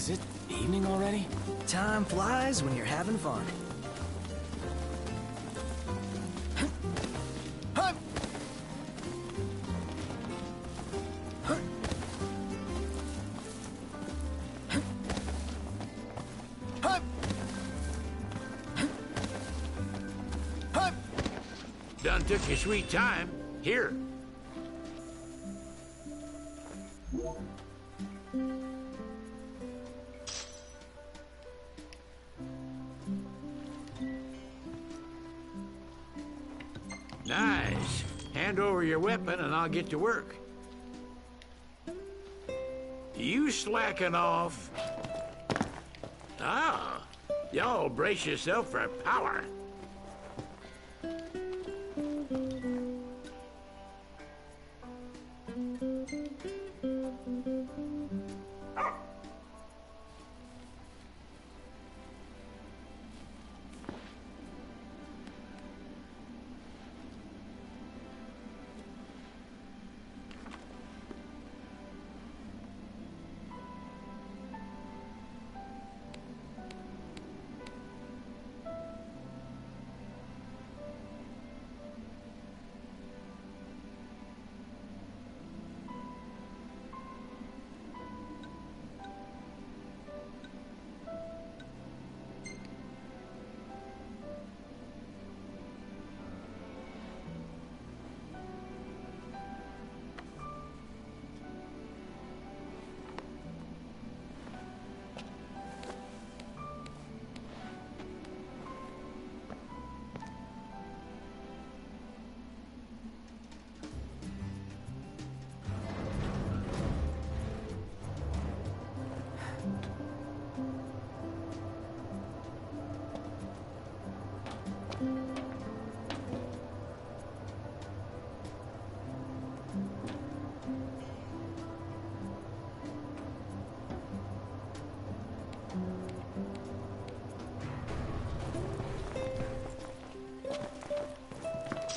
Is it evening already? Time flies when you're having fun. Done took your sweet time. Here. Nice. Hand over your weapon and I'll get to work. You slacking off. Ah, y'all brace yourself for power.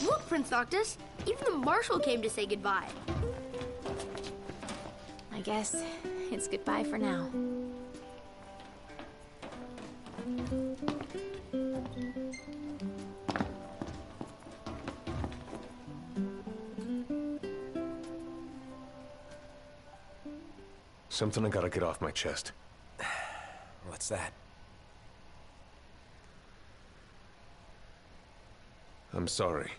Look, Prince Noctis, even the Marshal came to say goodbye. I guess it's goodbye for now. Something I gotta get off my chest. What's that? I'm sorry.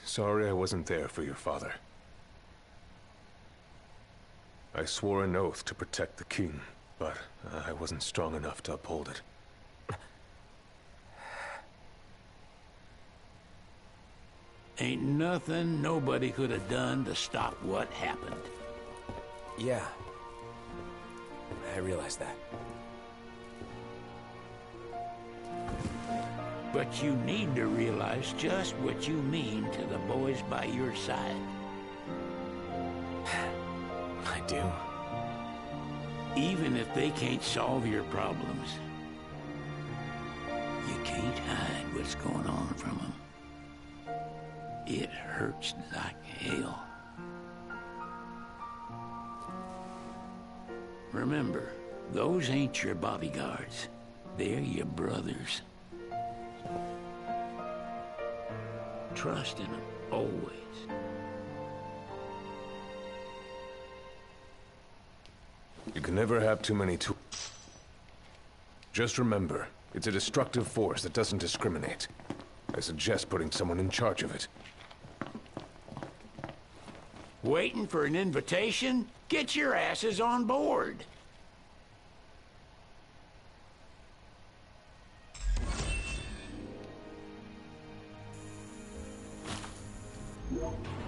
Sorry I wasn't there for your father. I swore an oath to protect the king, but I wasn't strong enough to uphold it. Ain't nothing nobody could have done to stop what happened. Yeah. I realize that. But you need to realize just what you mean to the boys by your side. I do. Even if they can't solve your problems, you can't hide what's going on from them. It hurts like hell. Remember, those ain't your bodyguards. They're your brothers. Trust in them, always. You can never have too many tools. Just remember, it's a destructive force that doesn't discriminate. I suggest putting someone in charge of it. Waiting for an invitation? Get your asses on board.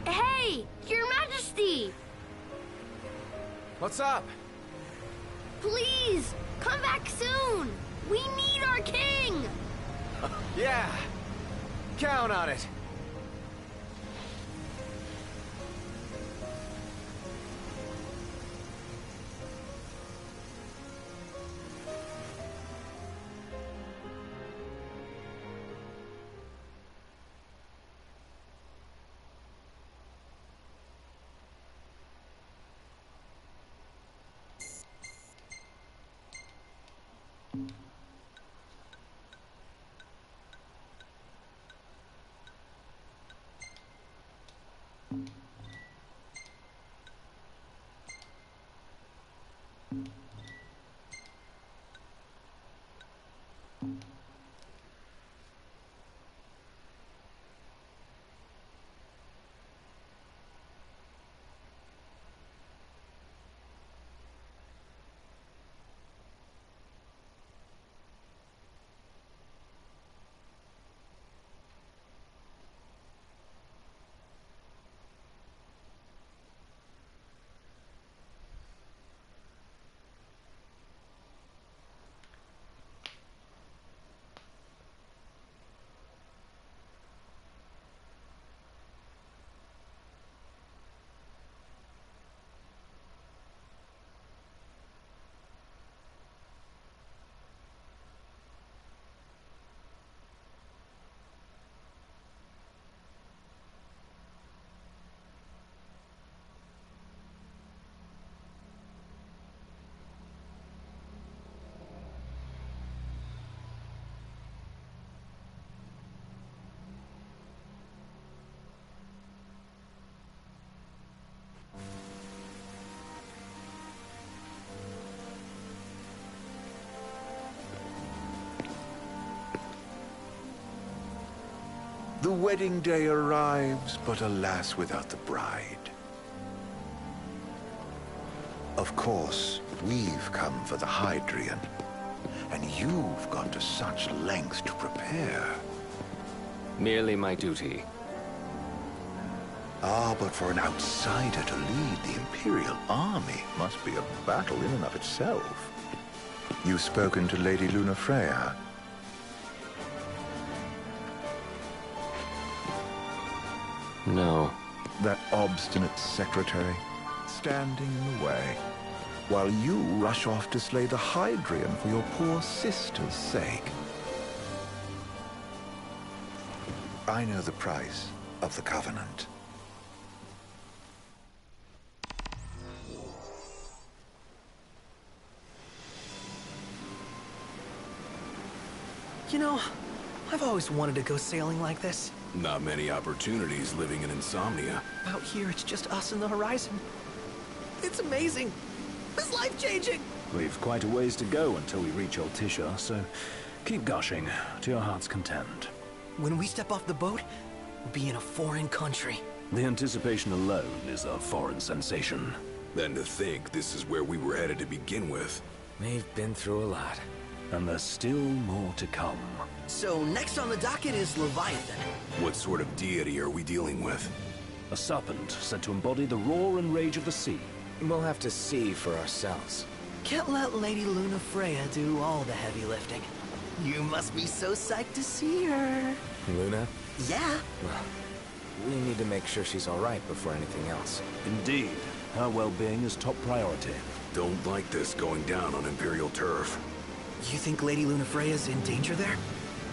Hey, Your Majesty! What's up? Please, come back soon! We need our king! Yeah. Count on it. The wedding day arrives, but alas, without the bride. Of course, we've come for the Hydrian, and you've gone to such lengths to prepare. Merely my duty. Ah, but for an outsider to lead the Imperial army must be a battle in and of itself. You've spoken to Lady Lunafreya. No. That obstinate secretary, standing in the way, while you rush off to slay the Hydrian for your poor sister's sake. I know the price of the Covenant. You know, I've always wanted to go sailing like this. Not many opportunities living in Insomnia. Out here, it's just us and the horizon. It's amazing. It's life-changing. We've quite a ways to go until we reach Altisha, so keep gushing to your heart's content. When we step off the boat, we'll be in a foreign country. The anticipation alone is a foreign sensation. Then to think this is where we were headed to begin with. We've been through a lot. And there's still more to come. So next on the docket is Leviathan. What sort of deity are we dealing with? A serpent said to embody the roar and rage of the sea. We'll have to see for ourselves. Can't let Lady Lunafreya do all the heavy lifting. You must be so psyched to see her. Luna? Yeah. Well, we need to make sure she's all right before anything else. Indeed. Her well-being is top priority. Don't like this going down on Imperial turf. You think Lady Lunafreya's in danger there?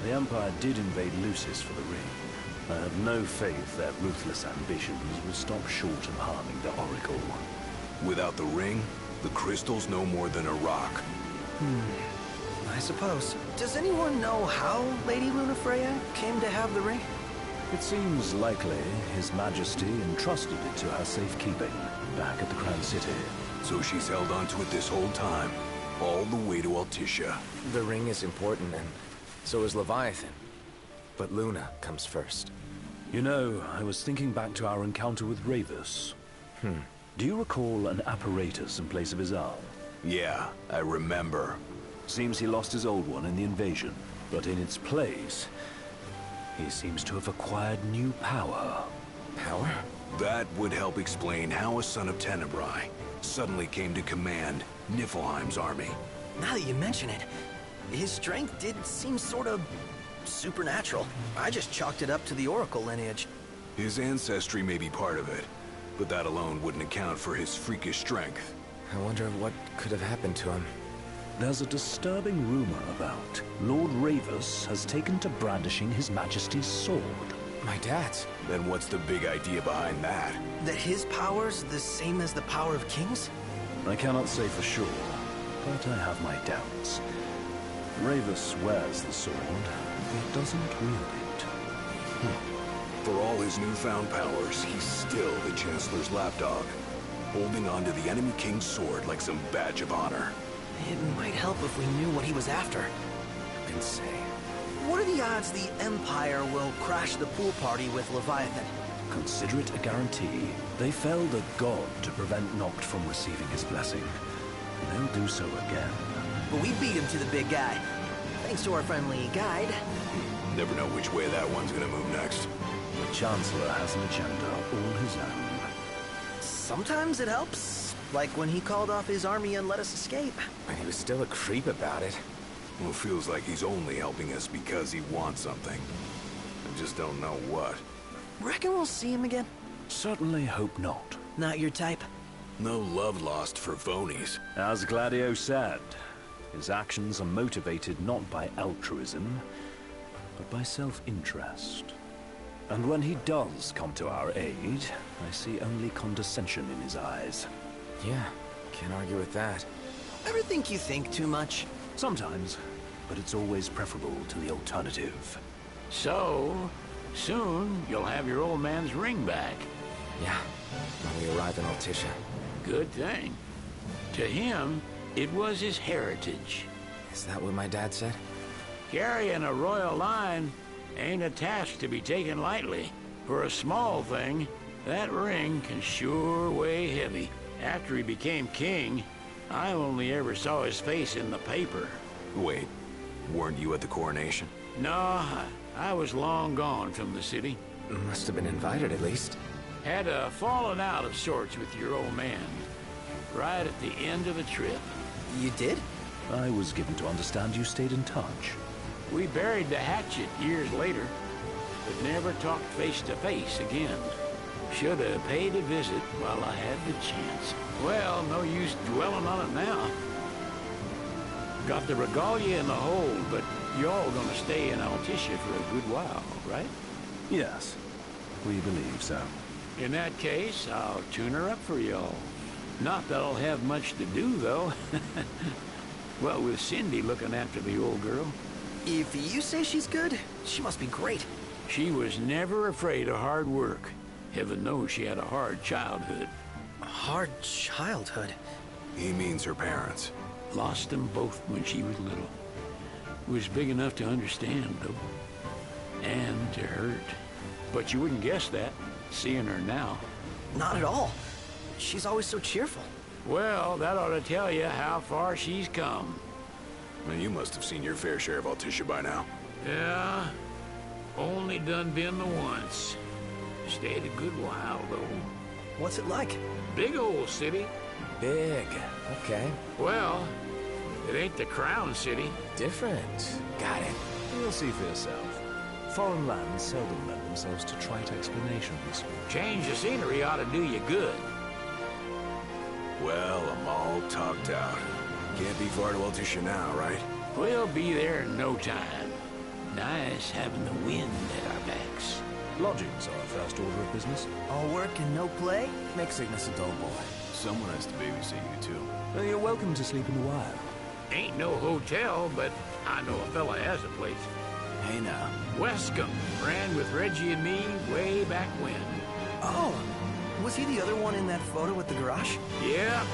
The Empire did invade Lucis for the ring. I have no faith their ruthless ambitions will stop short of harming the Oracle. Without the ring, the crystal's no more than a rock. I suppose. Does anyone know how Lady Lunafreya came to have the ring? It seems likely His Majesty entrusted it to her safekeeping back at the Crown City. So she's held onto it this whole time, all the way to Altisha. The ring is important, and so is Leviathan. But Luna comes first. You know, I was thinking back to our encounter with Ravus. Do you recall an apparatus in place of his arm? Yeah, I remember. Seems he lost his old one in the invasion, but in its place, he seems to have acquired new power. Power? That would help explain how a son of Tenebrae suddenly came to command Niflheim's army. Now that you mention it, his strength did seem sort of supernatural. I just chalked it up to the Oracle lineage. His ancestry may be part of it, but that alone wouldn't account for his freakish strength. I wonder what could have happened to him. There's a disturbing rumor about Lord Ravus has taken to brandishing His Majesty's sword. My dad's. Then what's the big idea behind that? That his power's the same as the power of kings? I cannot say for sure, but I have my doubts. Ravus wears the sword, but doesn't wield it. For all his newfound powers, he's still the Chancellor's lapdog, holding onto the enemy king's sword like some badge of honor. It might help if we knew what he was after. You can say. What are the odds the Empire will crash the pool party with Leviathan? Consider it a guarantee. They felled a god to prevent Noct from receiving his blessing. They'll do so again. But we beat him to the big guy. Thanks to our friendly guide. Never know which way that one's gonna move next. The Chancellor has an agenda all his own. Sometimes it helps. Like when he called off his army and let us escape. But he was still a creep about it. Well, it feels like he's only helping us because he wants something. I just don't know what. Reckon we'll see him again? Certainly hope not. Not your type? No love lost for phonies. As Gladio said, his actions are motivated not by altruism, but by self-interest. And when he does come to our aid, I see only condescension in his eyes. Yeah, can't argue with that. Ever think you think too much? Sometimes, but it's always preferable to the alternative. So, soon you'll have your old man's ring back. Yeah, when we arrive in Altissia. Good thing. To him, it was his heritage. Is that what my dad said? Carrying a royal line ain't a task to be taken lightly. For a small thing, that ring can sure weigh heavy. After he became king, I only ever saw his face in the paper. Wait, weren't you at the coronation? No, I was long gone from the city. Must have been invited at least. Had a falling out of sorts with your old man. Right at the end of the trip. You did? I was given to understand you stayed in touch. We buried the hatchet years later, but never talked face to face again. Should have paid a visit while I had the chance. Well, no use dwelling on it now. Got the regalia in the hold, but y'all gonna stay in Altissia for a good while, right? Yes, we believe so. In that case, I'll tune her up for y'all. Not that I'll have much to do, though. Well, with Cindy looking after the old girl. If you say she's good, she must be great. She was never afraid of hard work. Heaven knows she had a hard childhood. A hard childhood? He means her parents. Lost them both when she was little. Was big enough to understand, though. And to hurt. But you wouldn't guess that, seeing her now. Not at all. She's always so cheerful. Well, that ought to tell you how far she's come. Well, you must have seen your fair share of Altissia by now. Yeah, only done been the once. Stayed a good while, though. What's it like? Big old city. Big. Okay. Well, it ain't the crown city. Different. Got it. You'll see for yourself. Foreign lands seldom lend themselves to trite explanations. Change the scenery ought to do you good. Well, I'm all talked out. Can't be far to Altissia now, right? We'll be there in no time. Nice having the wind at our backs. Lodgings are our first order of business. All work and no play? Make Cygnus a dull boy. Someone has to babysit you, too. You're welcome to sleep in the wire. Ain't no hotel, but I know a fella has a place. Hey now. Westcomb ran with Reggie and me way back when. Oh, was he the other one in that photo with the garage? Yeah,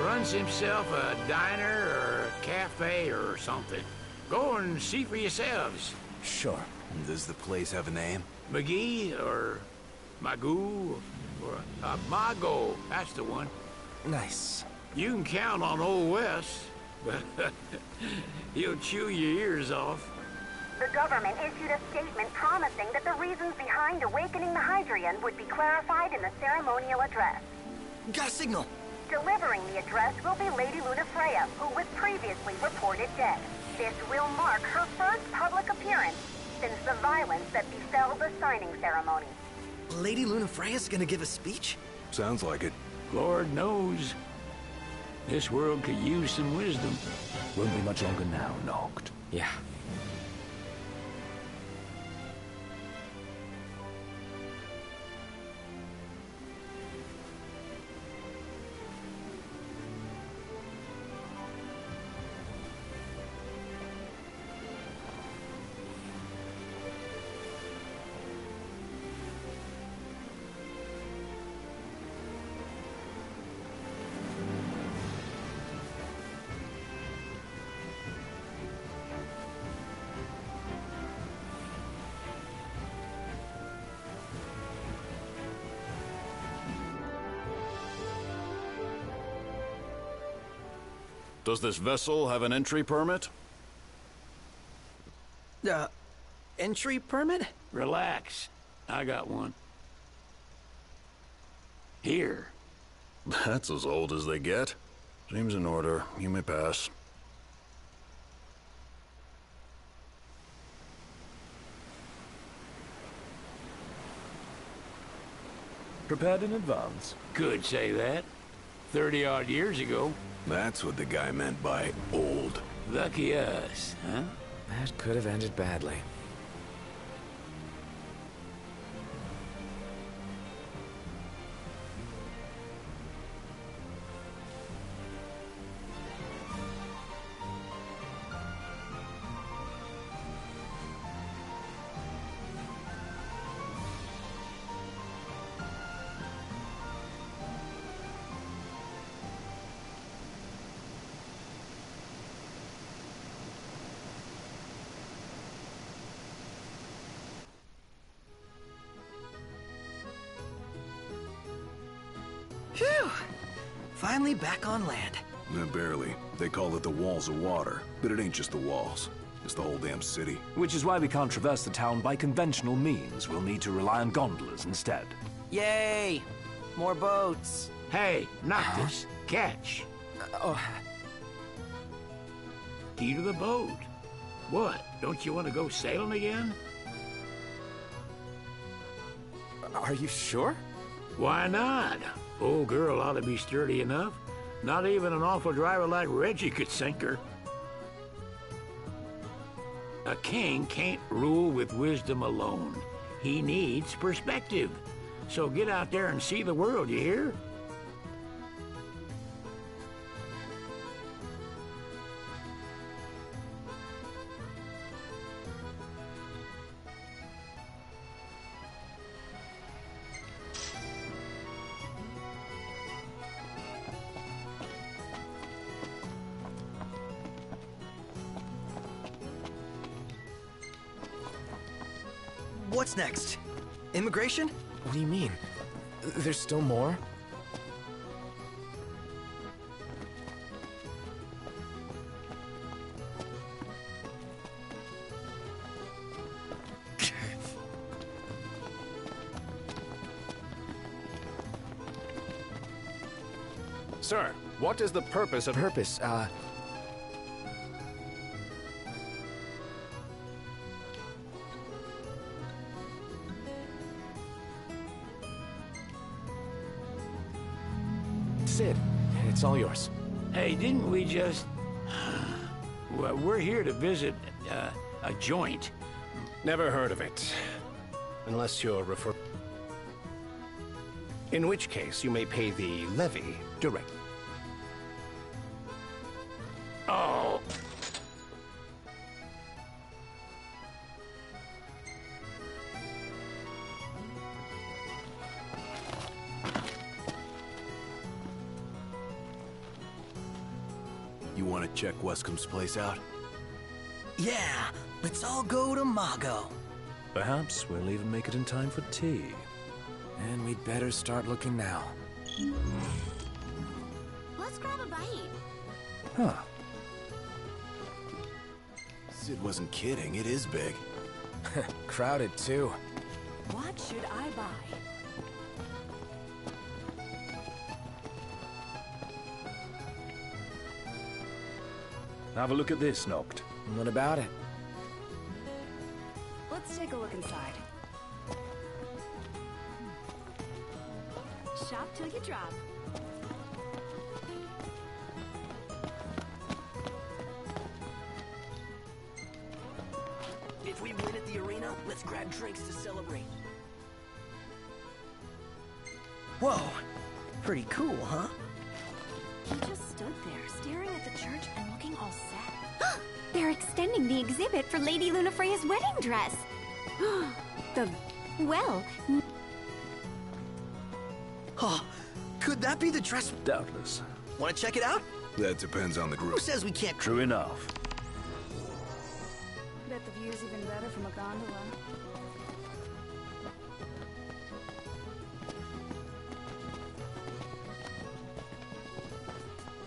runs himself a diner or a cafe or something. Go and see for yourselves. Sure. Does the place have a name? McGee or Magoo or Mago, that's the one. Nice. You can count on Old Wes, but he'll chew your ears off. The government issued a statement promising that the reasons behind awakening the Hydrian would be clarified in the ceremonial address. Got a signal. Delivering the address will be Lady Lunafreya, who was previously reported dead. This will mark her first public appearance since the violence that befell the signing ceremony. Lady Lunafreya's gonna give a speech? Sounds like it. Lord knows. This world could use some wisdom. Won't be much longer now, Noct. Yeah. Does this vessel have an entry permit? Entry permit? Relax. I got one. Here. That's as old as they get. Seems in order. You may pass. Prepared in advance? Could say that. 30-odd years ago. That's what the guy meant by old. Lucky us, huh? That could have ended badly. Phew! Finally back on land. Barely. They call it the walls of water, but it ain't just the walls. It's the whole damn city. Which is why we can't traverse the town by conventional means. We'll need to rely on gondolas instead. Yay! More boats. Hey, Noctis, catch. Key to the boat. What, don't you want to go sailing again? Are you sure? Why not? Old girl ought to be sturdy enough. Not even an awful driver like Reggie could sink her. A king can't rule with wisdom alone. He needs perspective. So get out there and see the world, you hear? What's next? Immigration? What do you mean? There's still more? Sir, what is the purpose of... Sid, it's all yours. Hey, didn't we just... Well, we're here to visit a joint. Never heard of it. Unless you're referring... In which case, you may pay the levy directly. Oh. You want to check Wescom's place out? Yeah, let's all go to Mago. Perhaps we'll even make it in time for tea. And we'd better start looking now. Let's grab a bite. Huh. Sid wasn't kidding, it is big. Crowded, too. What should I buy? Have a look at this, Noct. What about it? Let's take a look inside. Shop till you drop. If we win at the arena, let's grab drinks to celebrate. Whoa, pretty cool, huh? He just stood there, staring at the church and looking all sad. They're extending the exhibit for Lady Lunafreya's wedding dress. Well... Oh, could that be the dress? Doubtless. Want to check it out? That depends on the group. Who says we can't? True enough. Bet the view's even better from a gondola.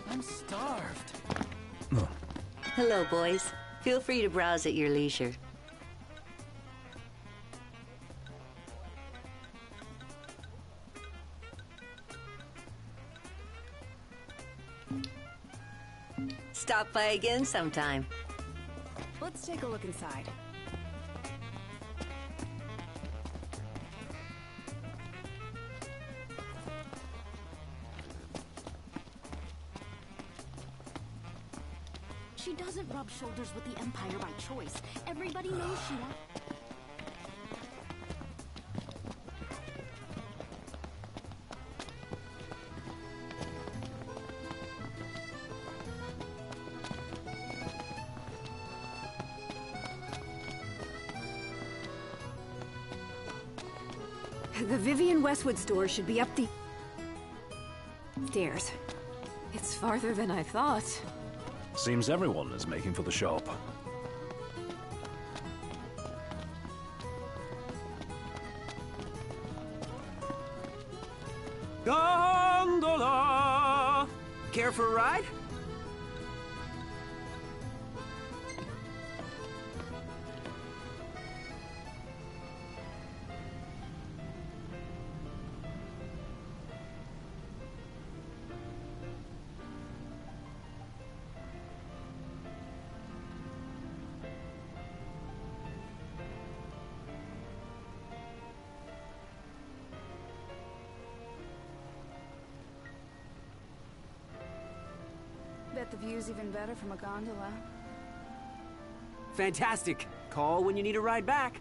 I'm starved. Hello, boys. Feel free to browse at your leisure. Stop by again sometime. Let's take a look inside. She doesn't rub shoulders with the Empire by choice. Everybody knows she wants... The Vivian Westwood store should be up the stairs. It's farther than I thought. Seems everyone is making for the shop. Gondola! Care for a ride? Bet the view's even better from a gondola. Fantastic. Call when you need a ride back.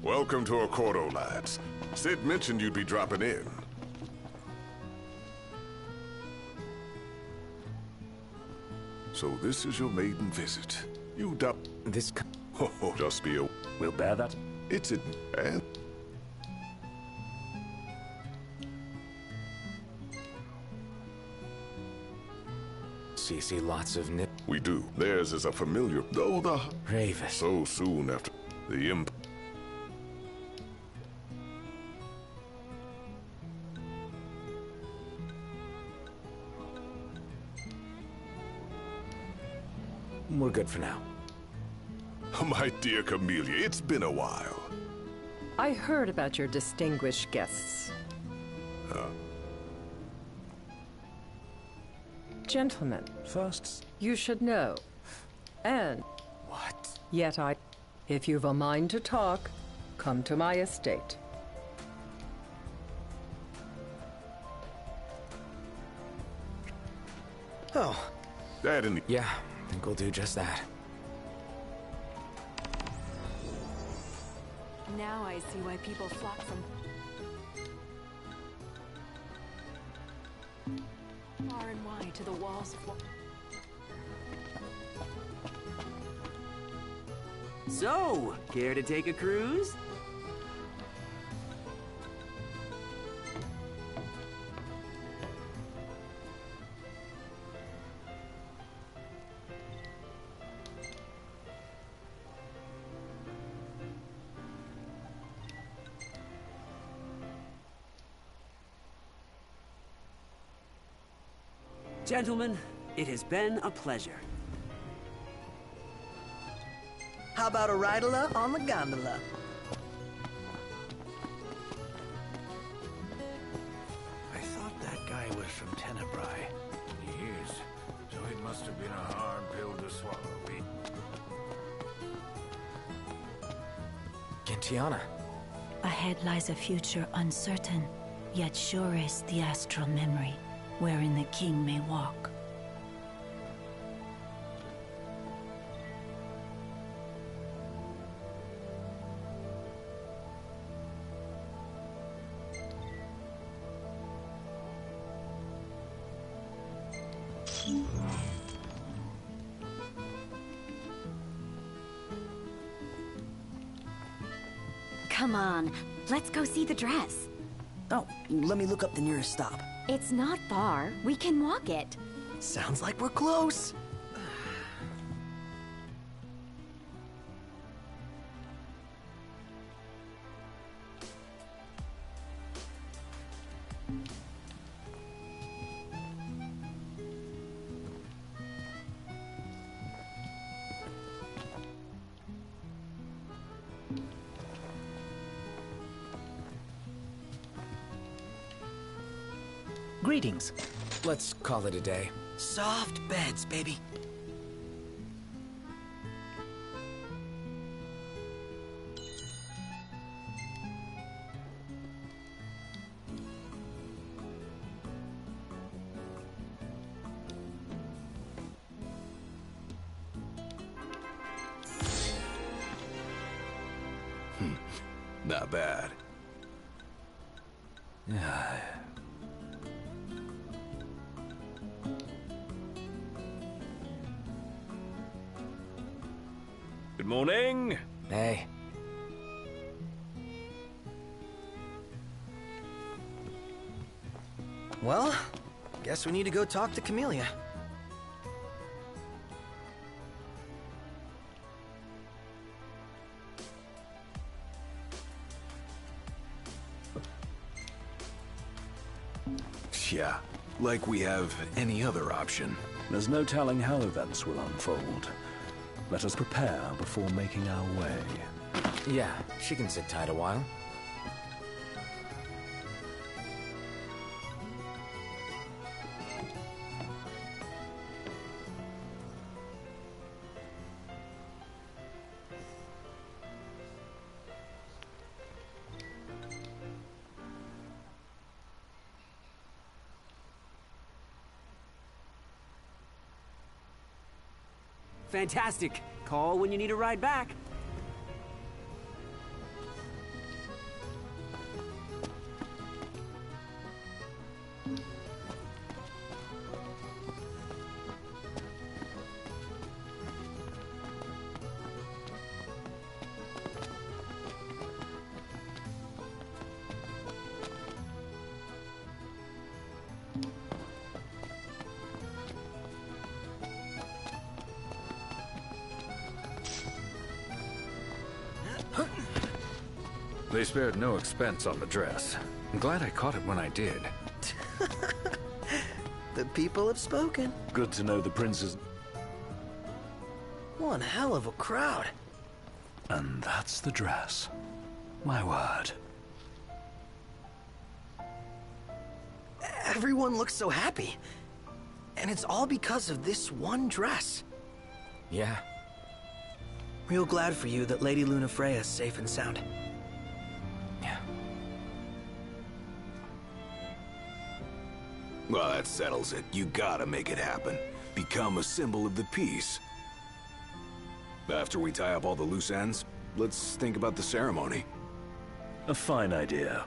Welcome to Accordo, lads. Sid mentioned you'd be dropping in. So this is your maiden visit. You This... Oh, just be a... We'll bear that. It's it, and... See lots of nip... We do. Theirs is a familiar... Though the... Raven. So soon after the imp... We're good for now. My dear Camellia, it's been a while. I heard about your distinguished guests. Gentlemen. First. You should know. And... What? Yet if you've a mind to talk, come to my estate. Oh. That in the... Yeah, I think we'll do just that. Now I see why people flock from far and wide to the walls of... So, care to take a cruise? Gentlemen, it has been a pleasure. How about a ridola on the gondola? I thought that guy was from Tenebrae. He is. So it must have been a hard pill to swallow. Gentiana. Ahead lies a future uncertain, yet sure is the astral memory, wherein the king may walk. Come on, let's go see the dress. Oh, let me look up the nearest stop. It's not far. We can walk it. Sounds like we're close. Greetings. Let's call it a day. Soft beds, baby. Not bad. Good morning. Hey. Well, guess we need to go talk to Camellia. Yeah, like we have any other option. There's no telling how events will unfold. Let us prepare before making our way. Yeah, she can sit tight a while. Fantastic. Call when you need a ride back. They spared no expense on the dress. I'm glad I caught it when I did. The people have spoken. Good to know the prince's... One hell of a crowd. And that's the dress. My word. Everyone looks so happy. And it's all because of this one dress. Yeah. Real glad for you that Lady Lunafreya's safe and sound. Yeah. Well, that settles it. You gotta make it happen. Become a symbol of the peace. After we tie up all the loose ends, let's think about the ceremony. A fine idea.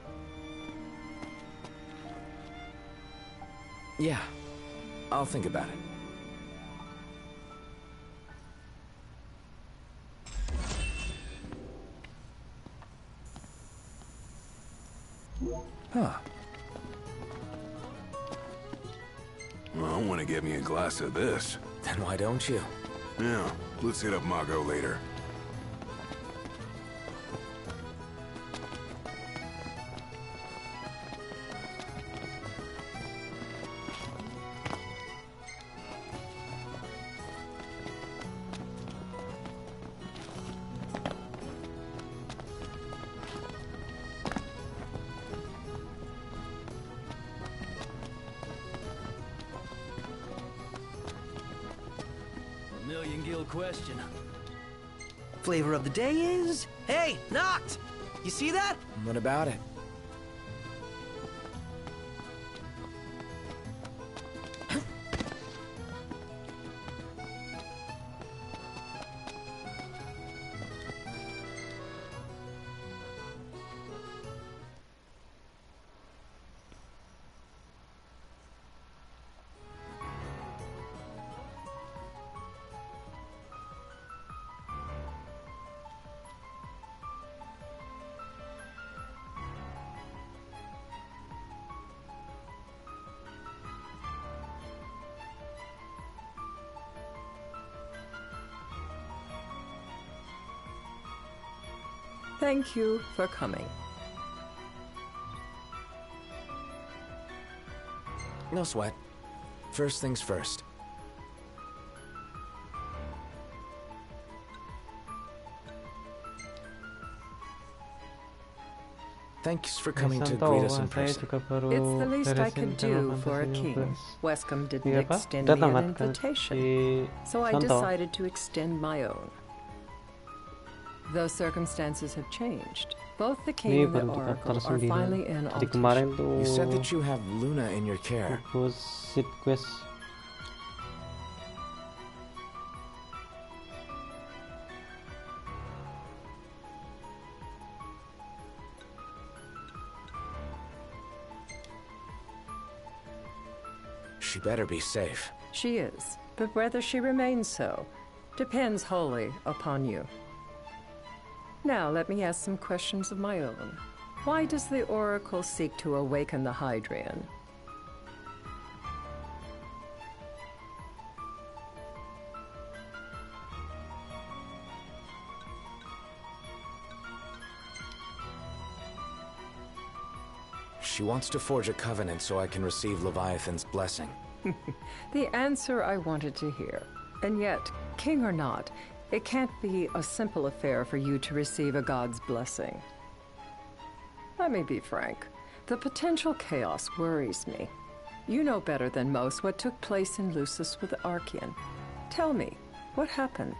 Yeah. I'll think about it. Huh. Well, I want to get me a glass of this. Then why don't you? Yeah, let's hit up Margot later. Million-gill question. Flavor of the day is... Hey, Noct! You see that? What about it? Thank you for coming. No sweat. First things first. Thanks for coming to greet us in person. It's the least I could do for a king. Wescom didn't extend me an invitation, so I decided to extend my own. Though circumstances have changed, both the king and the oracle are finally in altercation. You said that you have Luna in your care. She better be safe. She is, but whether she remains so depends wholly upon you. Now let me ask some questions of my own. Why does the Oracle seek to awaken the Hydrian? She wants to forge a covenant so I can receive Leviathan's blessing. The answer I wanted to hear. And yet, king or not, it can't be a simple affair for you to receive a god's blessing. Let me be frank. The potential chaos worries me. You know better than most what took place in Lucis with Archean. Tell me, what happened?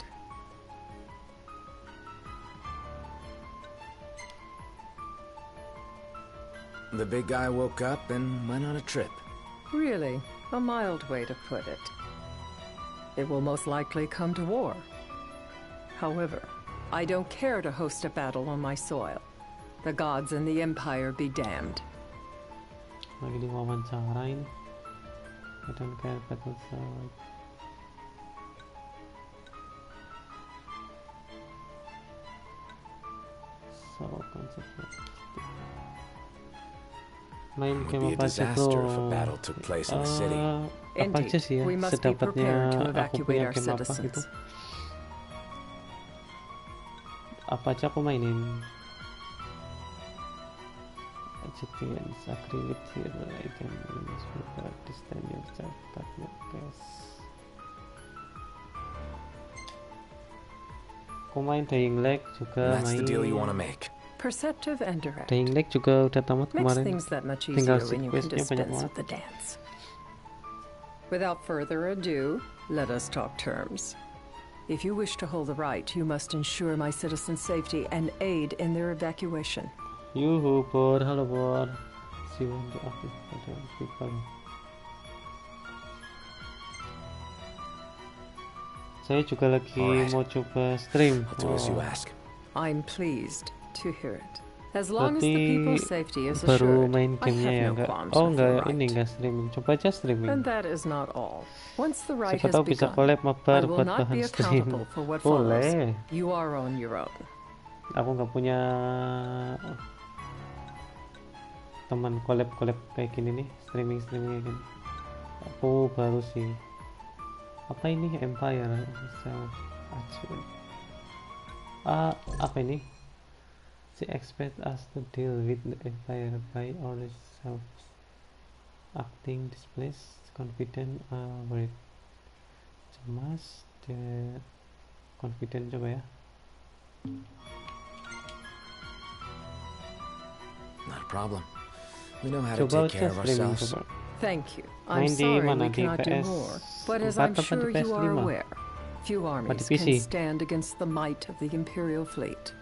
The big guy woke up and went on a trip. Really, a mild way to put it. It will most likely come to war. However, I don't care to host a battle on my soil. The gods and the Empire be damned. Lagi diwawancarain. I don't care battle side. So consequence. Main game apa aja bro? Apa aja sih ya sedapatnya aku punya game apa gitu? Apa aja aku mainin? Achievements, agree with here, I can understand yourself, but not guess. Aku main Dying Light juga main. Perceptive and direct. Dying Light juga udah tamat kemarin. Tinggal questnya banyak banget. Without further ado, let us talk terms. If you wish to hold the right, you must ensure my citizens' safety and aid in their evacuation. Yuhu, Bor. Halo, Bor. See you in the office. People. Saya juga lagi mau coba stream. I'm pleased to hear it. As long as the people's safety is baru assured, main I gamenya ya, have no qualms with enggak the right. ini enggak streaming. Coba aja streaming. And that is not all. Once the right Siapa has tahu bisa begun, collab mabar I will buat not bahan be stream. accountable for what follows. Boleh. You are on your own. Aku nggak punya teman collab kayak gini nih, streaming kayak gini. Aku baru sih. Apa ini Empire? Apa ini? She expect us to deal with the Empire by ourselves. Acting displays confident, worried, cemas, confident coba ya. Not a problem. We know how to take care of ourselves. Thank you. I'm sorry we cannot do more, but as I'm sure you are aware, few armies can stand against the might of the Imperial fleet.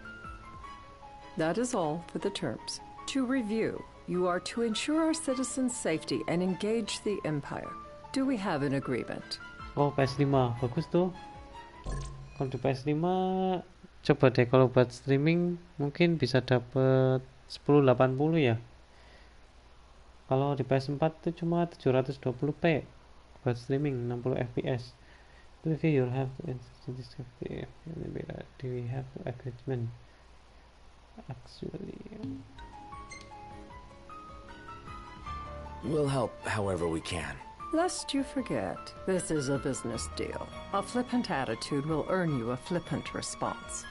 That is all for the terms. To review, you are to ensure our citizens' safety and engage the Empire. Do we have an agreement? Oh, PS5, bagus tuh. Kalau di PS5, coba deh kalau buat streaming mungkin bisa dapet 1080 ya. Kalau di PS4 tuh cuma 720p buat streaming 60 fps. Do you have to insist this safety? Do we have to agreement? Actually, we'll help however we can. Lest you forget, this is a business deal. A flippant attitude will earn you a flippant response.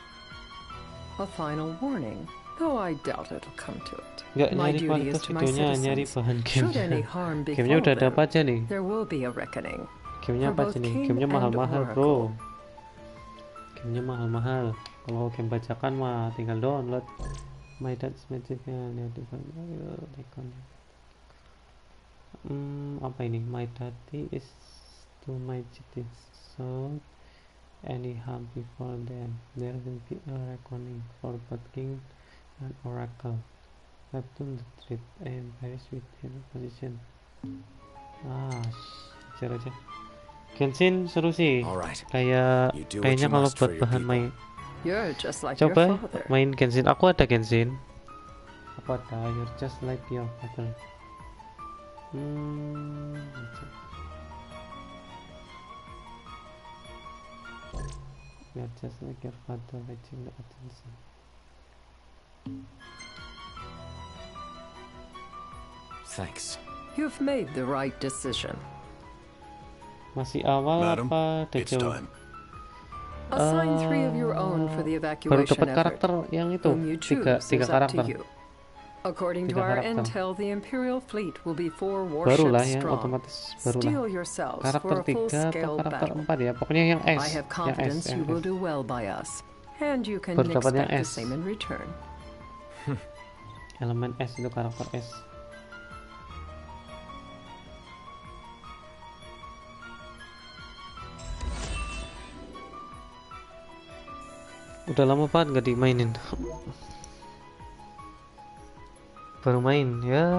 A final warning, though I doubt it'll come to it. My duty is to my citizens. Should any harm befall them, there will be a reckoning. Gamenya apa sih nih? Gamenya mahal-mahal bro. Gamenya mahal-mahal. Kalau game bajakan mah tinggal download. My dad's magic apa ini? My daddy is to magic this so any harm before them. There will be a reckoning for both king and oracle. Neptune the trip and Paris with her position. Ajar aja. Genshin seru sih. Kayaknya kalau buat bahan main. Coba main Genshin. Aku ada Genshin. You're just like your father. You're just like your father, watching the attention. Thanks. You've made the right decision. Masih awal Madam, apa udah it's jauh? time. Assign 3 of your own for the Baru evacuation dapat effort. karakter yang itu Whom you choose tiga is up to karakter. you. According to 3 our karakter. intel, the Imperial fleet will be 4 Baru lah warships ya, strong. otomatis baru Steel lah. yourselves Karakter for a 3 atau full-scale karakter battle. 4 ya. Pokoknya yang S. I have confidence yang you will S. do well by us, and you can Baru dapat yang expect the S. same in return. Elemen S itu karakter S. Udah lama banget nggak dimainin. Baru main ya.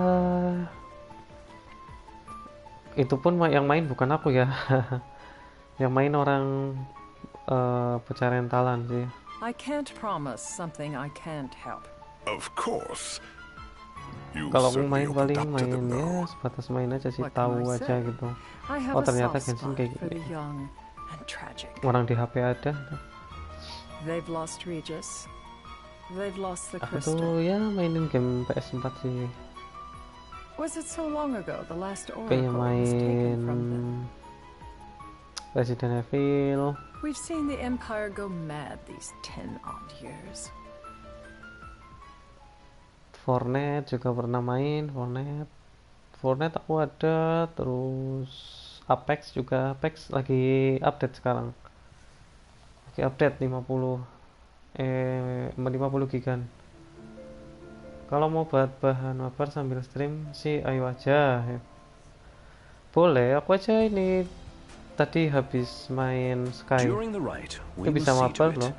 Itu pun yang main bukan aku ya. Yang main orang pencarian talan sih. I can't promise something I can't help. Of course. Kalau mau main paling main ya sebatas main aja sih, tahu aja gitu. Oh ternyata Genshin kayak gitu. Orang di HP ada. They've lost Regis. They've lost the Aku crystal. tuh ya mainin game PS4 sih. Was it so long ago the last Kayak oracle was taken from them? main Resident Evil. We've seen the Empire go mad these 10 odd years. Fortnite juga pernah main. Fortnite aku ada. Terus Apex juga. Apex lagi update sekarang. Lagi update 50 gigan. Kalau mau buat bahan mabar sambil stream sih ayo aja ya. Boleh, aku aja ini tadi habis main Sky. Itu bisa mabar loh.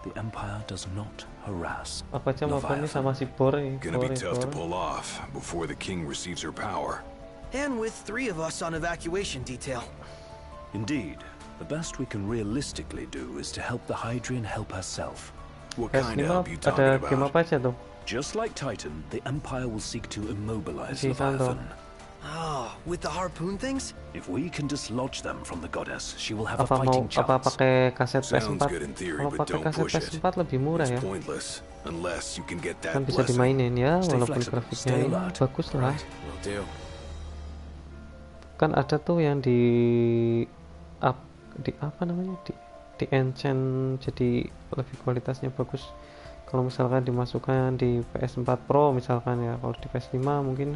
The Empire does not harass. Aku aja mabar nih sama si Bor. Gonna be tough to pull off before the king receives her power. And with 3 of us on evacuation detail. Indeed, the best we can realistically do is to help the Hydrian help herself. What kind of help you talking ada game about? apa aja tuh? Just like Titan, the Empire will seek to immobilize Si Sando. Leviathan. Oh, with the harpoon things? If we can dislodge them from the goddess, she will have Apa a mau fighting chance. apa pakai kaset Sounds PS4? good in theory, Kalau but pakai don't kaset push it. PS4 lebih murah It's ya. pointless unless you can get that Kan bisa blessing. dimainin ya, Stay walaupun flexible, grafiknya stay ini alert. bagus lah. Will do. Kan ada tuh yang di apa namanya di enchant jadi lebih kualitasnya bagus. Kalau misalkan dimasukkan di PS4 Pro misalkan ya, kalau di PS5 mungkin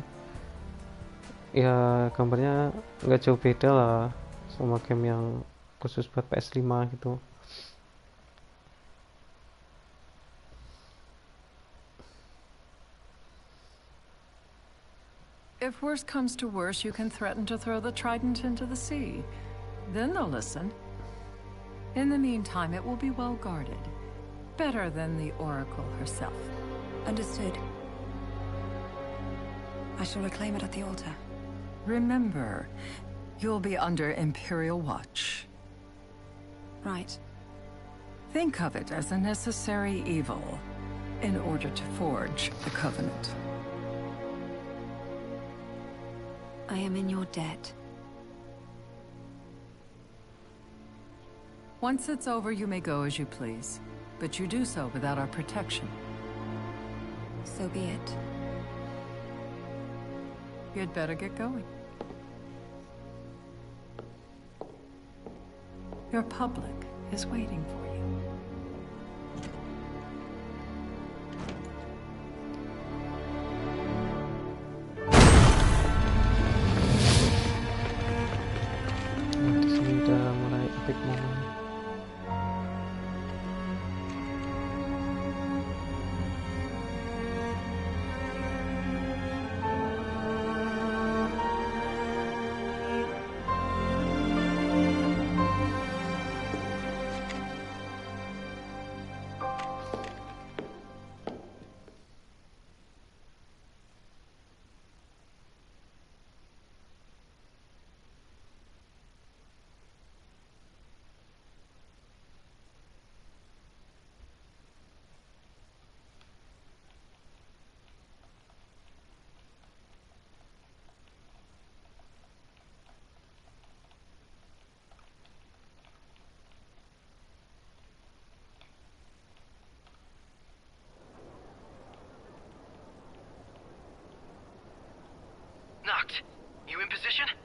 ya gambarnya nggak jauh beda lah sama game yang khusus buat PS5 gitu. If worse comes to worse, you can threaten to throw the trident into the sea. Then they'll listen. In the meantime, it will be well guarded. Better than the Oracle herself. Understood. I shall reclaim it at the altar. Remember, you'll be under Imperial watch. Right. Think of it as a necessary evil in order to forge the Covenant. I am in your debt. Once it's over, you may go as you please. But you do so without our protection. So be it. You'd better get going. Your public is waiting for you. Di sini udah mulai epic momen.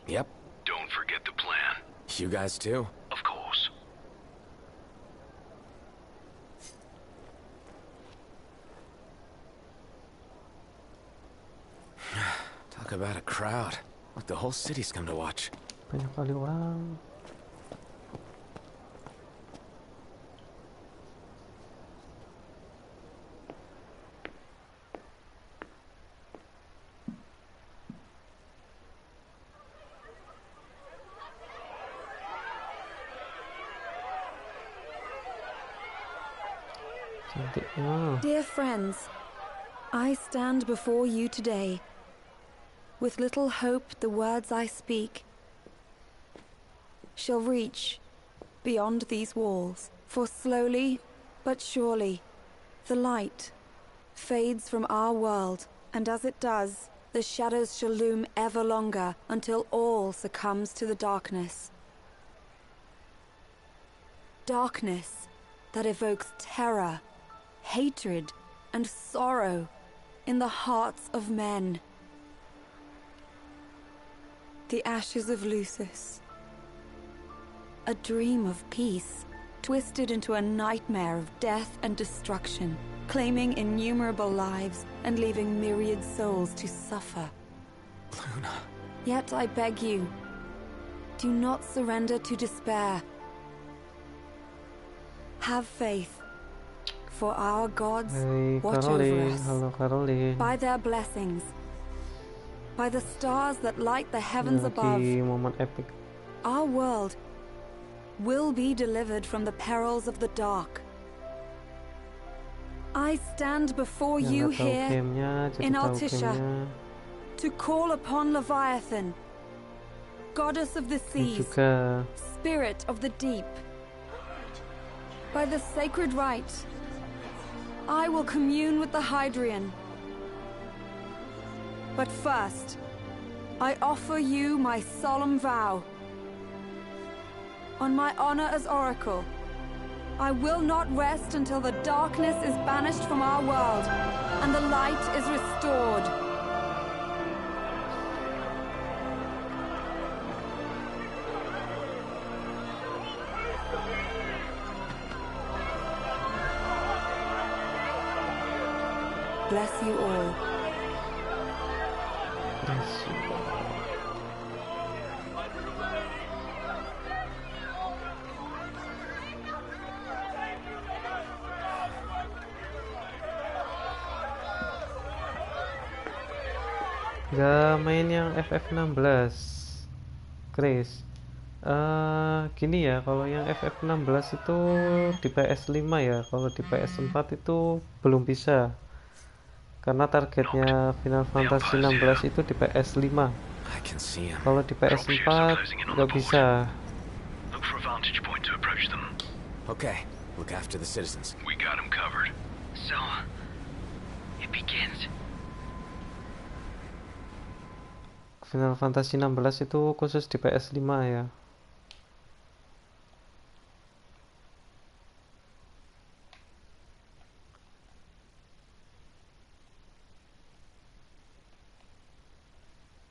Yep. Don't forget the plan. You guys too? Of course. Talk about a crowd. Like the whole city's come to watch. Banyak kali orang. Dear friends, I stand before you today with little hope the words I speak shall reach beyond these walls. For slowly but surely the light fades from our world, and as it does, the shadows shall loom ever longer until all succumbs to the darkness. Darkness that evokes terror, hatred, and sorrow in the hearts of men. The ashes of Lucis. A dream of peace, twisted into a nightmare of death and destruction, claiming innumerable lives and leaving myriad souls to suffer. Luna. Yet I beg you, do not surrender to despair. Have faith, for our gods watch over us. Halo Caroline. By their blessings, by the stars that light the heavens above, Momen epic. our world will be delivered from the perils of the dark. I stand before you here in Altisha to call upon Leviathan, goddess of the seas, spirit of the deep. By the sacred rite, I will commune with the Hydrian. But first, I offer you my solemn vow. On my honor as Oracle, I will not rest until the darkness is banished from our world and the light is restored. Bless you all. Bless you all. Gak main yang FF16 Chris. Gini ya, kalau yang FF16 itu di PS5 ya, kalau di PS4 itu belum bisa karena targetnya Final Fantasy 16 itu di PS5. Kalau di PS4 nggak bisa. Okay, look after the citizens. We got them covered. So, it begins. Final Fantasy 16 itu khusus di PS5 ya.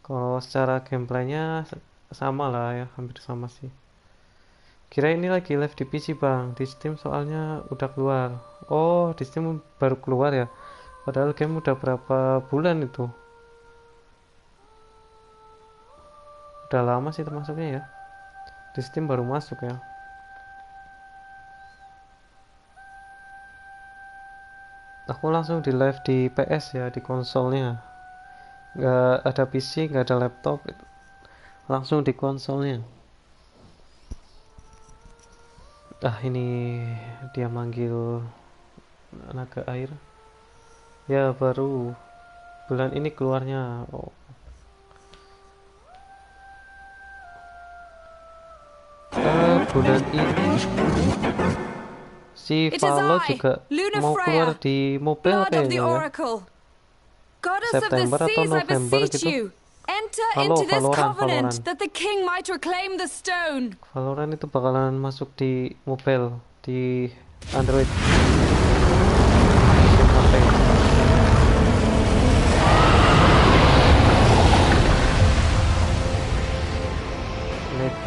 Kalau secara gameplaynya sama lah ya, hampir sama sih. Kira ini lagi live di PC bang, di Steam soalnya udah keluar. Oh, di Steam baru keluar ya. Padahal game udah berapa bulan itu. Udah lama sih termasuknya ya. Di Steam baru masuk ya. Aku langsung di live di PS ya, di konsolnya. Nggak ada PC, nggak ada laptop, langsung di konsolnya. Ini dia manggil naga air ya, baru bulan ini keluarnya. Bulan ini si Valo juga mau keluar di mobile kayaknya ya. September atau November gitu. Valorant. Valorant itu bakalan masuk di mobile, di Android.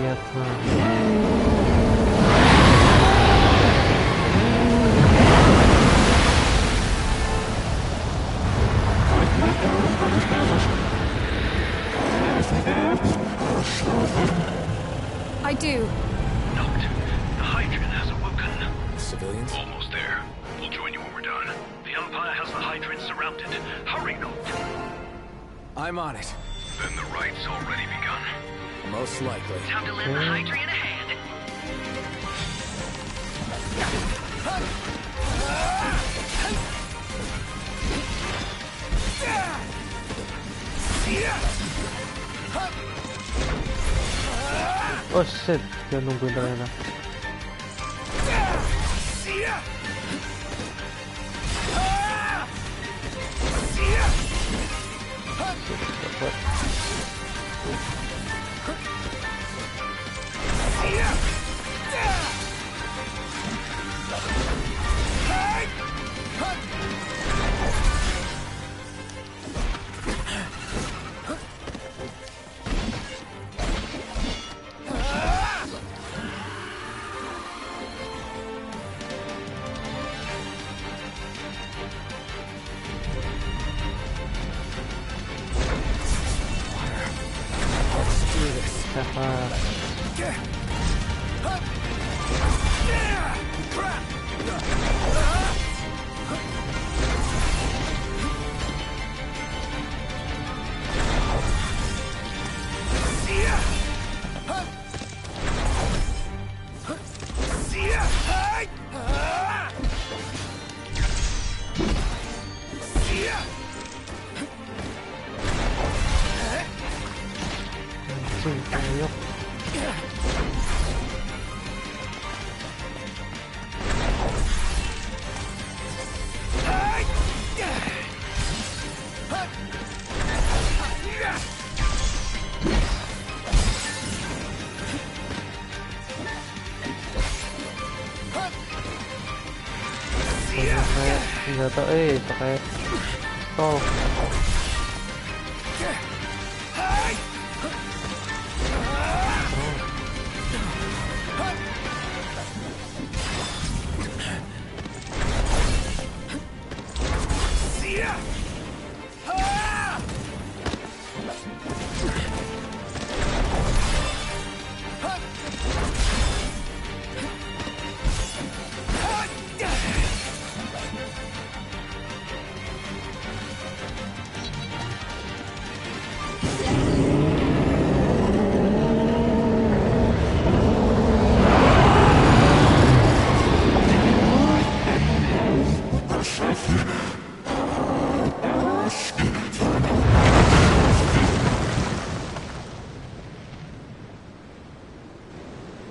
Vietnam. I do. Note, the Hydrant has awoken. Civilians? Almost there. We'll join you when we're done. The Empire has the Hydrant surrounded. Hurry, Note. I'm on it. Then the right's already begun. Most likely. Time to lend the Hydrant a hand. Oh shit, dia nungguin ternyata. Senjata pakai pistol.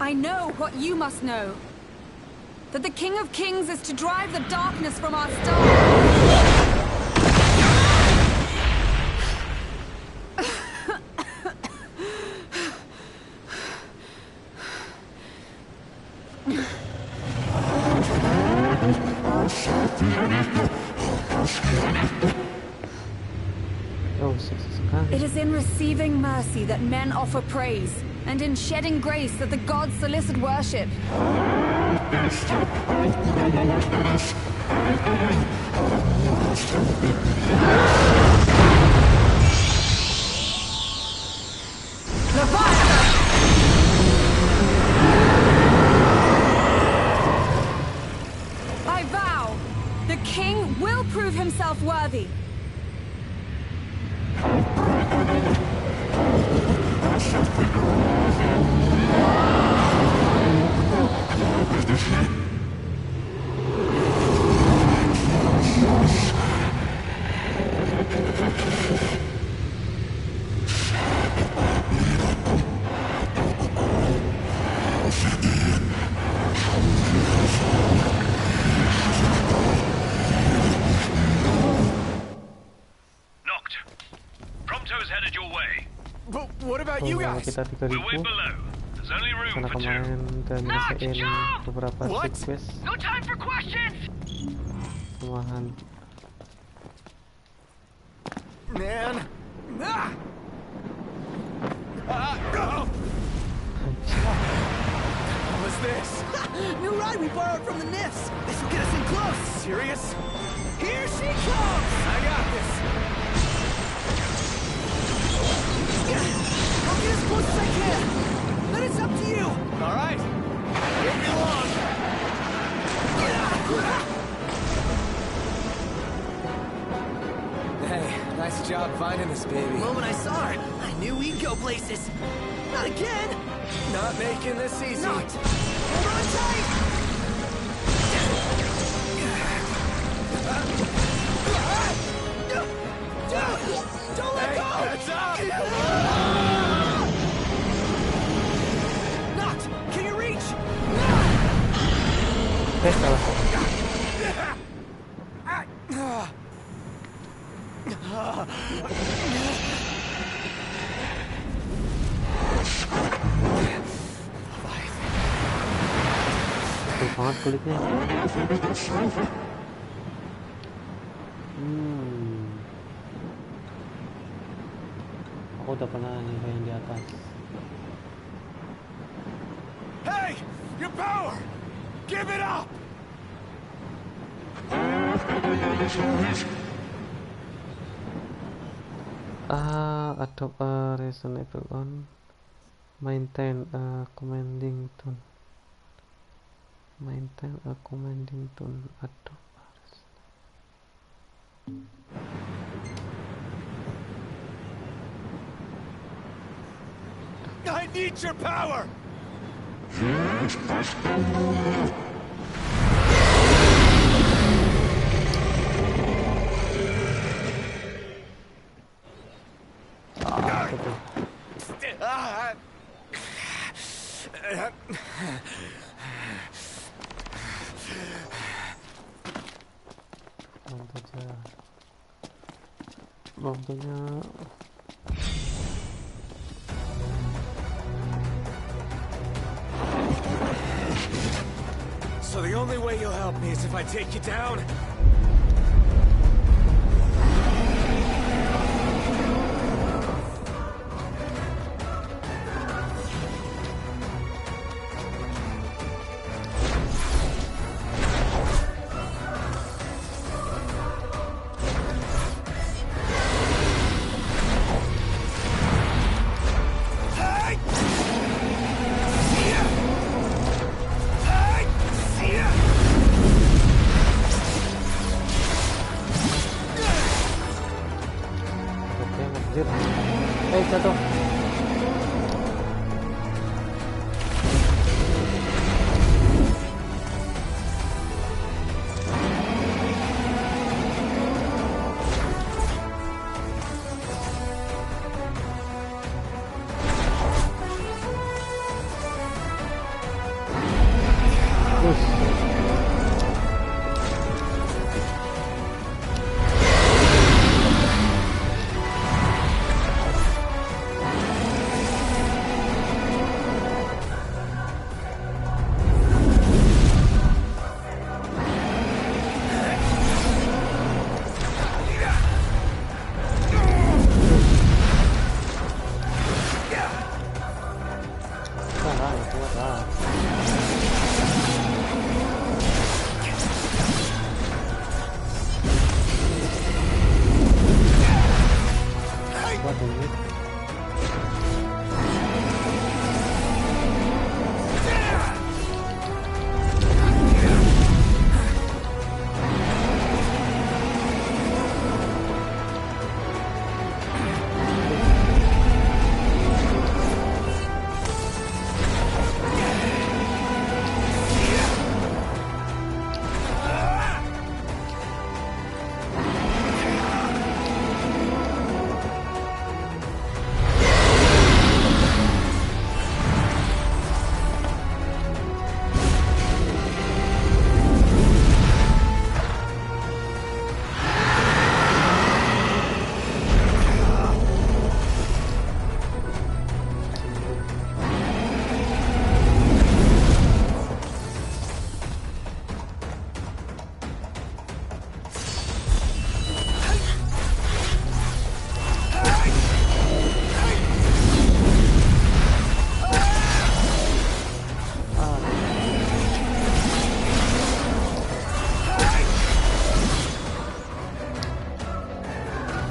I know what you must know. That the King of Kings is to drive the darkness from our stars. It is in receiving mercy that men offer praise, and in shedding grace that the gods solicit worship. I vow, the king will prove himself worthy. Kita 3000 karena kemarin udah nyelesain beberapa quest kemahan. What was this? New ride we borrowed from the Nifs. This will get us in close. Serious? Here she comes! I got this. I'll get as close as I can. Then it's up to you. All right. Won't be long. Hey, nice job finding this baby. The moment I saw her, I knew we'd go places. Not again! Not making this easy. Not! Hold on tight! Don't let go! Heads up! Not! Can you reach? Banget kulitnya. Aku udah pernah nyoba yang di atas. Hey! Your power! Give it up! Adopt a reasonable on. Maintain a commanding tone. Maintain a commanding tone. Adopt a I need your power! Bantunya. So the only way you'll help me is if I take you down? Jatuh.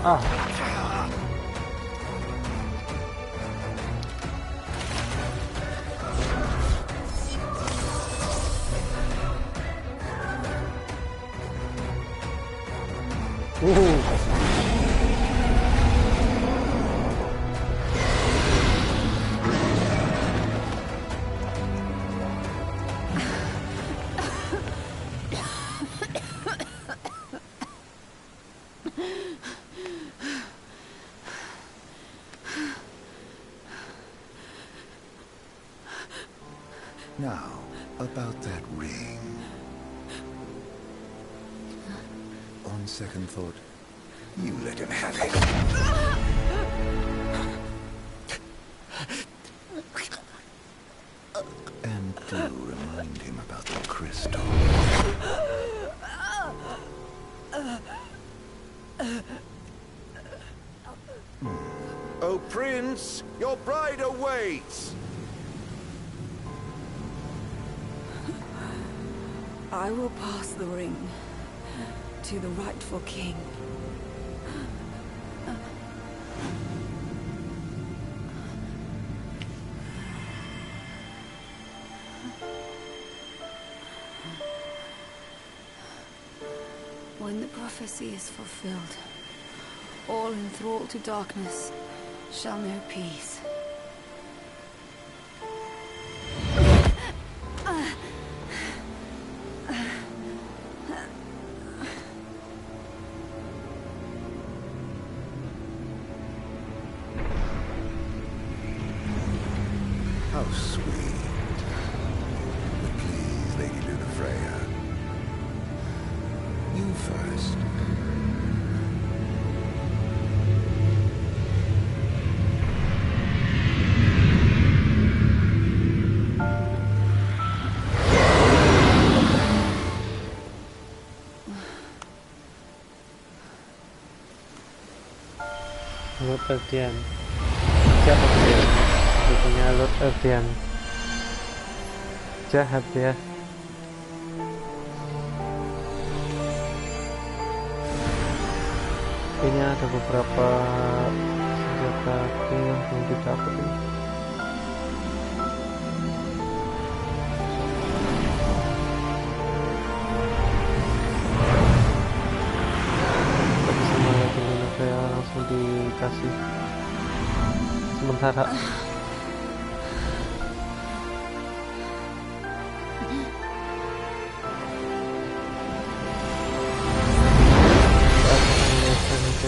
Ah. Now, about that ring. On second thought, you let him have it. And do remind him about the crystal. Oh, Prince, your bride awaits! I will pass the ring to the rightful king. When the prophecy is fulfilled, all enthralled to darkness shall know peace. How sweet. But please, Lady Lunafreya. You first. Lord Eldian. Siapa dia? Bukannya Lord Eldian. Jahat ya. Ini ada beberapa senjata yang belum didapat ini. Tapi sama Lady Lunafreya langsung dikasih sementara.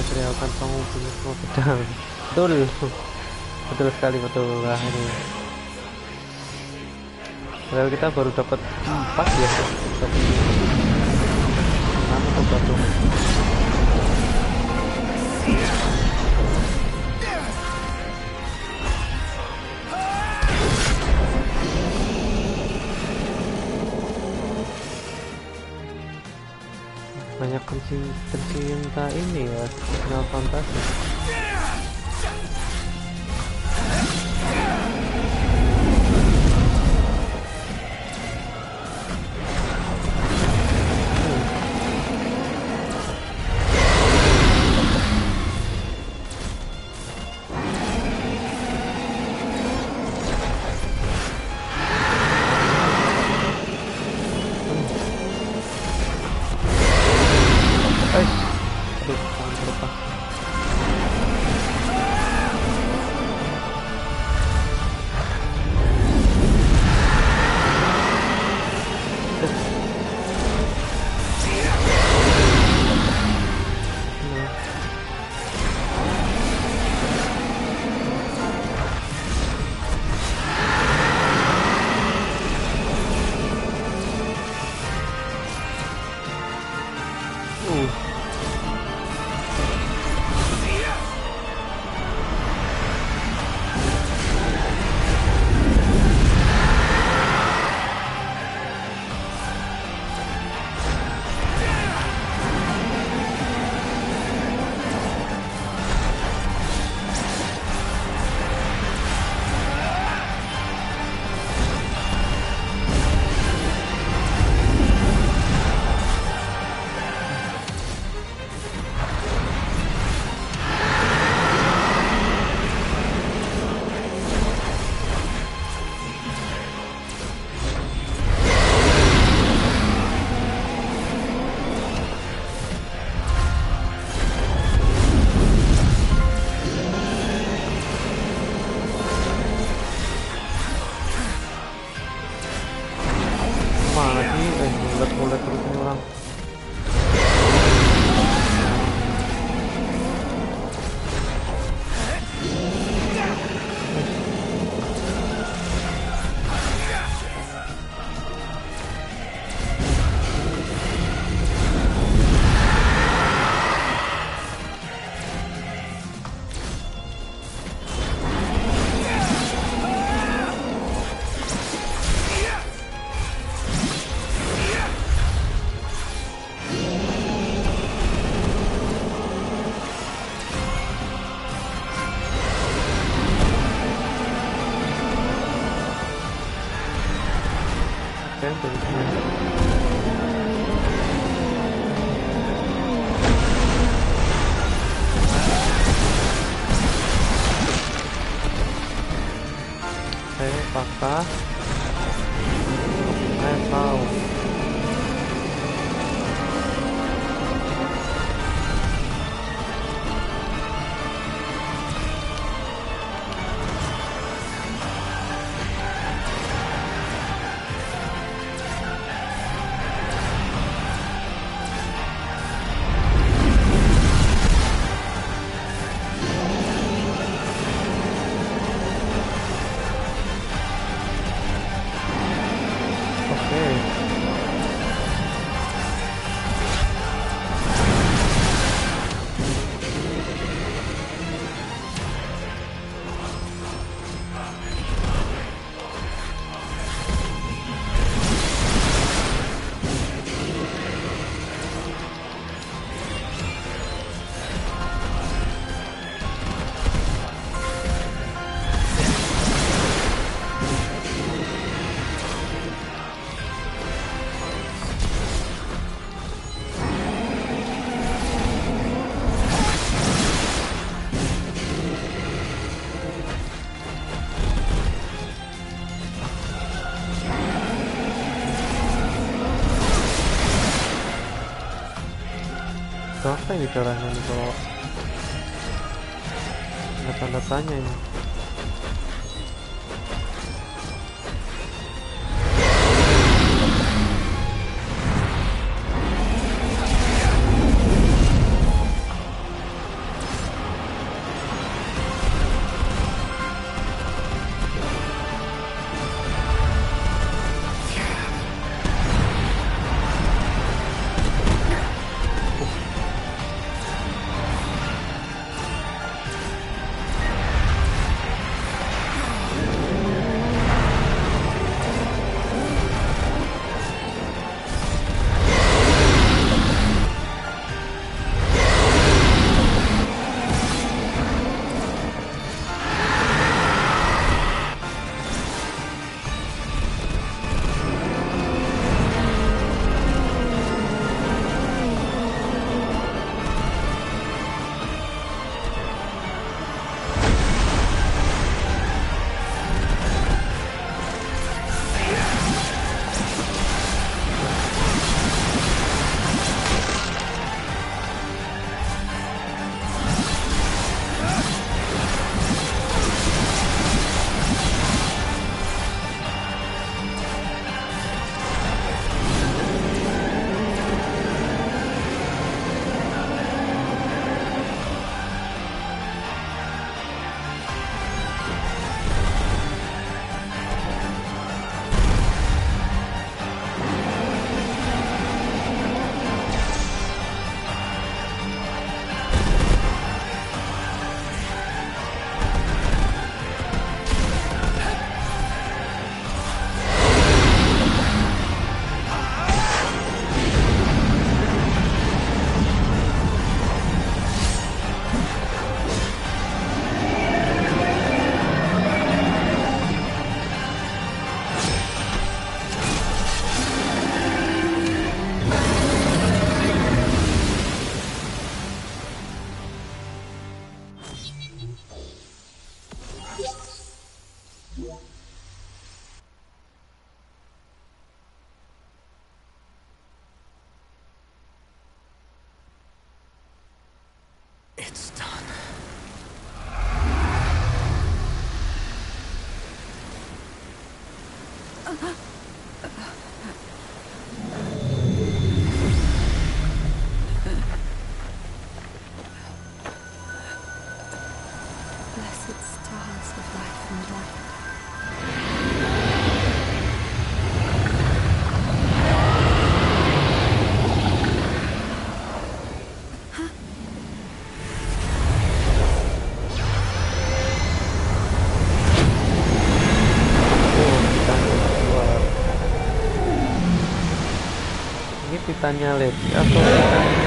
Teriakan kamu punya semua pedang. Betul sekali, betul lah ini. Padahal kita baru dapat 4 ya, tapi 6 atau 1. Banyak pencinta ini ya, Final Fantasy. ini orang. Apakah saya tahu apa ini caranya nih kalau ada tanda tanya ini. Ini Titannya Lady atau Titannya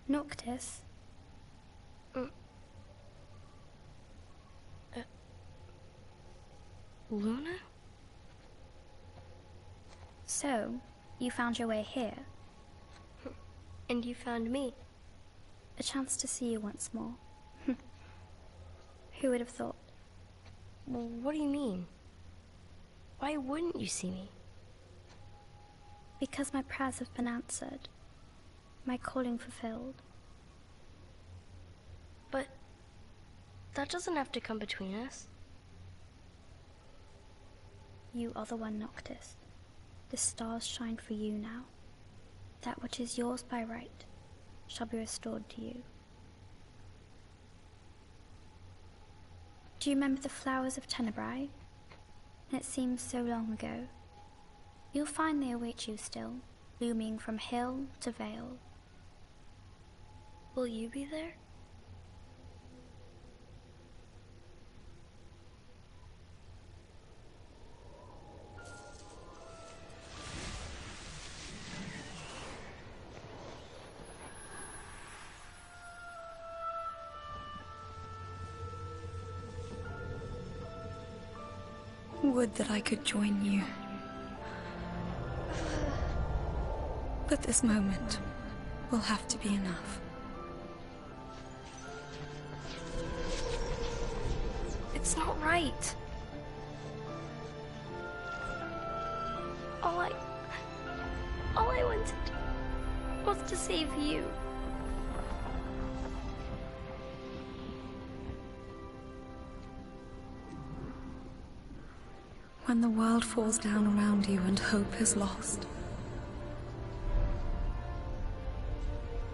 Noctis? Noctis? Luna? So, you found your way here. And you found me. A chance to see you once more. Who would have thought? Well, what do you mean? Why wouldn't you see me? Because my prayers have been answered. My calling fulfilled. But that doesn't have to come between us. You are the one, Noctis. The stars shine for you now. That which is yours by right shall be restored to you. Do you remember the flowers of Tenebrae? It seems so long ago. You'll find they await you still, blooming from hill to vale. Will you be there? Would that I could join you. But this moment will have to be enough. It's not right. All I wanted was to save you. When the world falls down around you and hope is lost.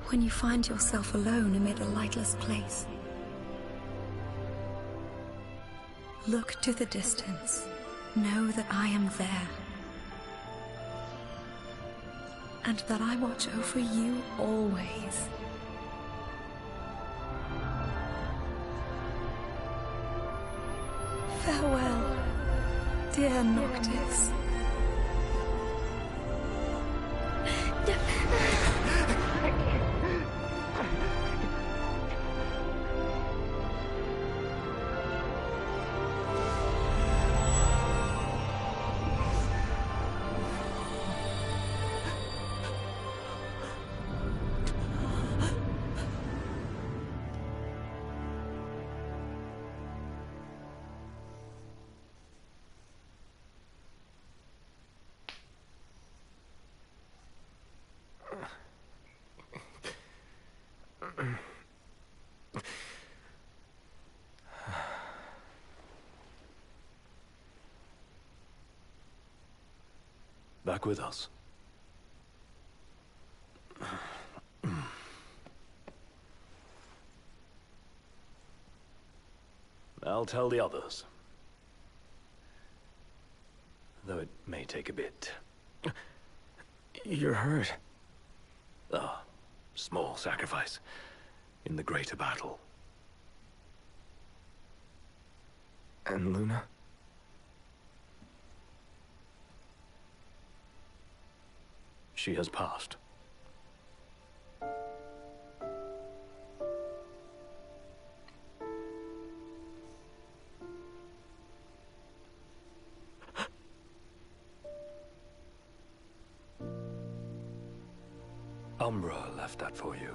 When you find yourself alone amid a lightless place. Look to the distance. Know that I am there. And that I watch over you always. Farewell, dear Noctis. Back with us. I'll tell the others. Though it may take a bit. You're hurt. Ah, small sacrifice in the greater battle. And Luna? She has passed. Umbra left that for you.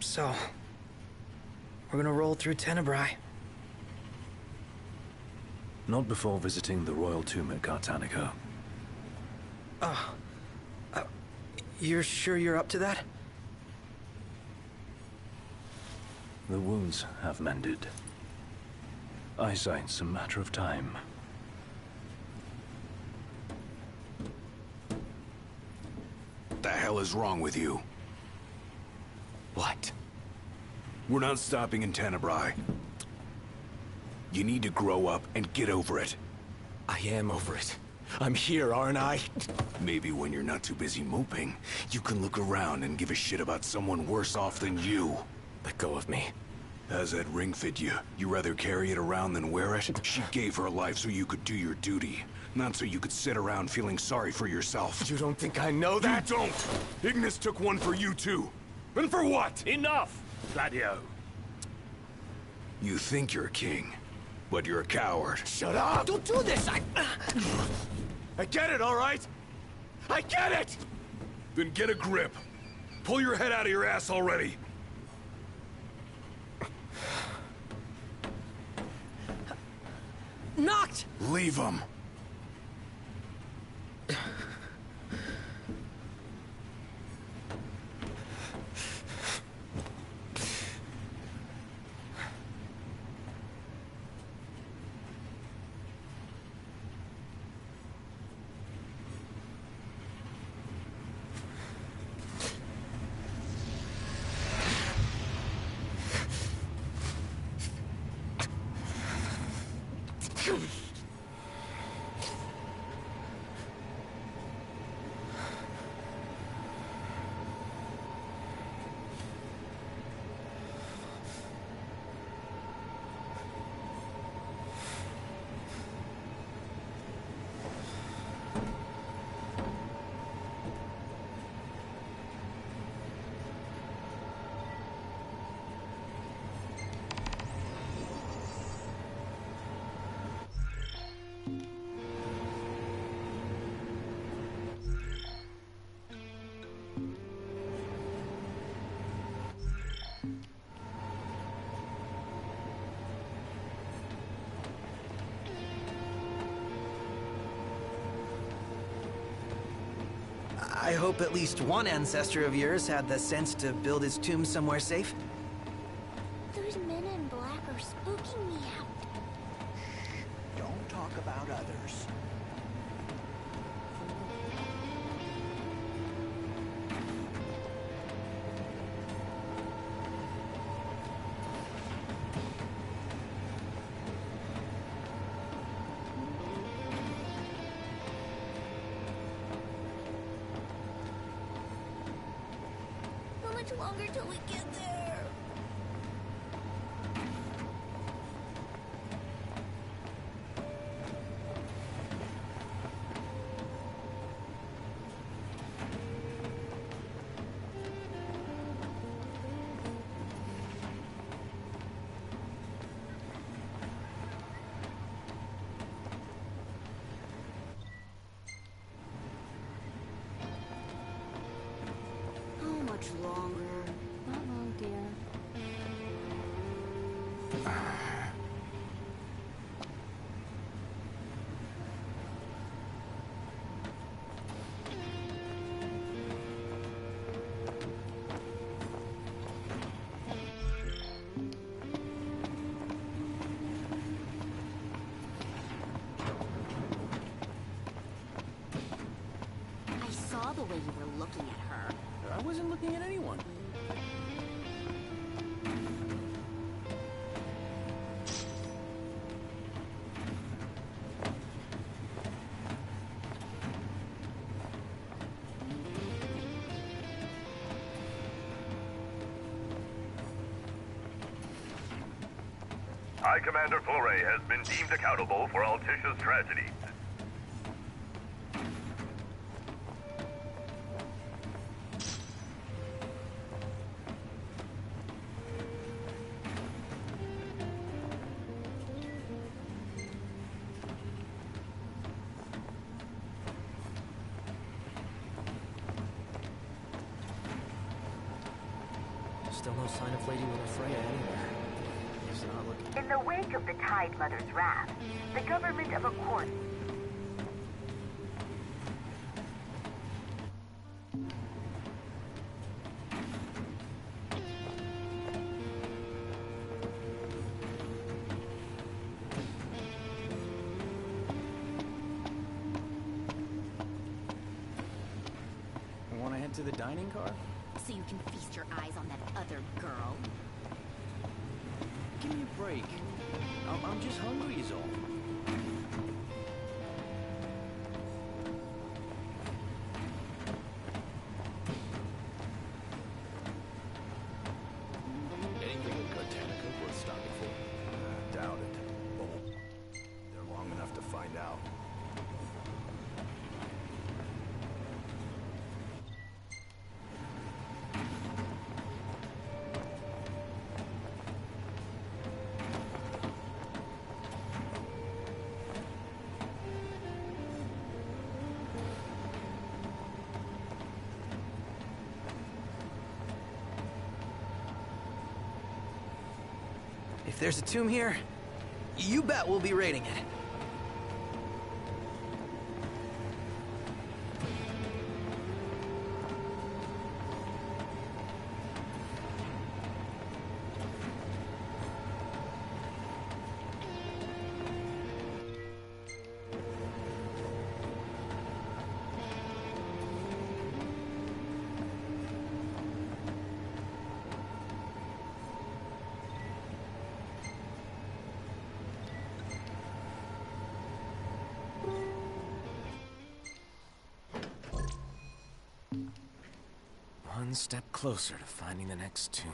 So, we're gonna roll through Tenebrae. Not before visiting the royal tomb at Cartanico. You're sure you're up to that? The wounds have mended. Eyesight's a matter of time. What the hell is wrong with you? What? We're not stopping in Tenebrae. You need to grow up and get over it. I am over it. I'm here, aren't I? Maybe when you're not too busy moping, you can look around and give a shit about someone worse off than you. Let go of me. How's that ring fit you? You rather carry it around than wear it? She gave her life so you could do your duty, not so you could sit around feeling sorry for yourself. You don't think I know that? You don't! Ignis took one for you too. And for what? Enough, Gladio. You think you're a king, but you're a coward. Shut up! Don't do this! I get it, all right? I get it! Then get a grip. Pull your head out of your ass already. Knocked! Leave him. I hope at least one ancestor of yours had the sense to build his tomb somewhere safe. Those men in black are spooking me out. talk about others. How much longer till we get there? How much longer? Not long, dear. I saw the way you were looking at her. I wasn't looking at anyone. High Commander Foray has been deemed accountable for Altisha's tragedy. Still no sign of Lady Luna Freya anywhere. Guess not looking. In the wake of the Tide Mother's wrath, the government of Accord. Want to head to the dining car? So you can feast your eyes on that other girl. Give me a break. I'm just hungry is all. Anything in Cartanica worth stopping for? Doubt it. But we'll there long enough to find out. If there's a tomb here, you bet we'll be raiding it. One step closer to finding the next tomb.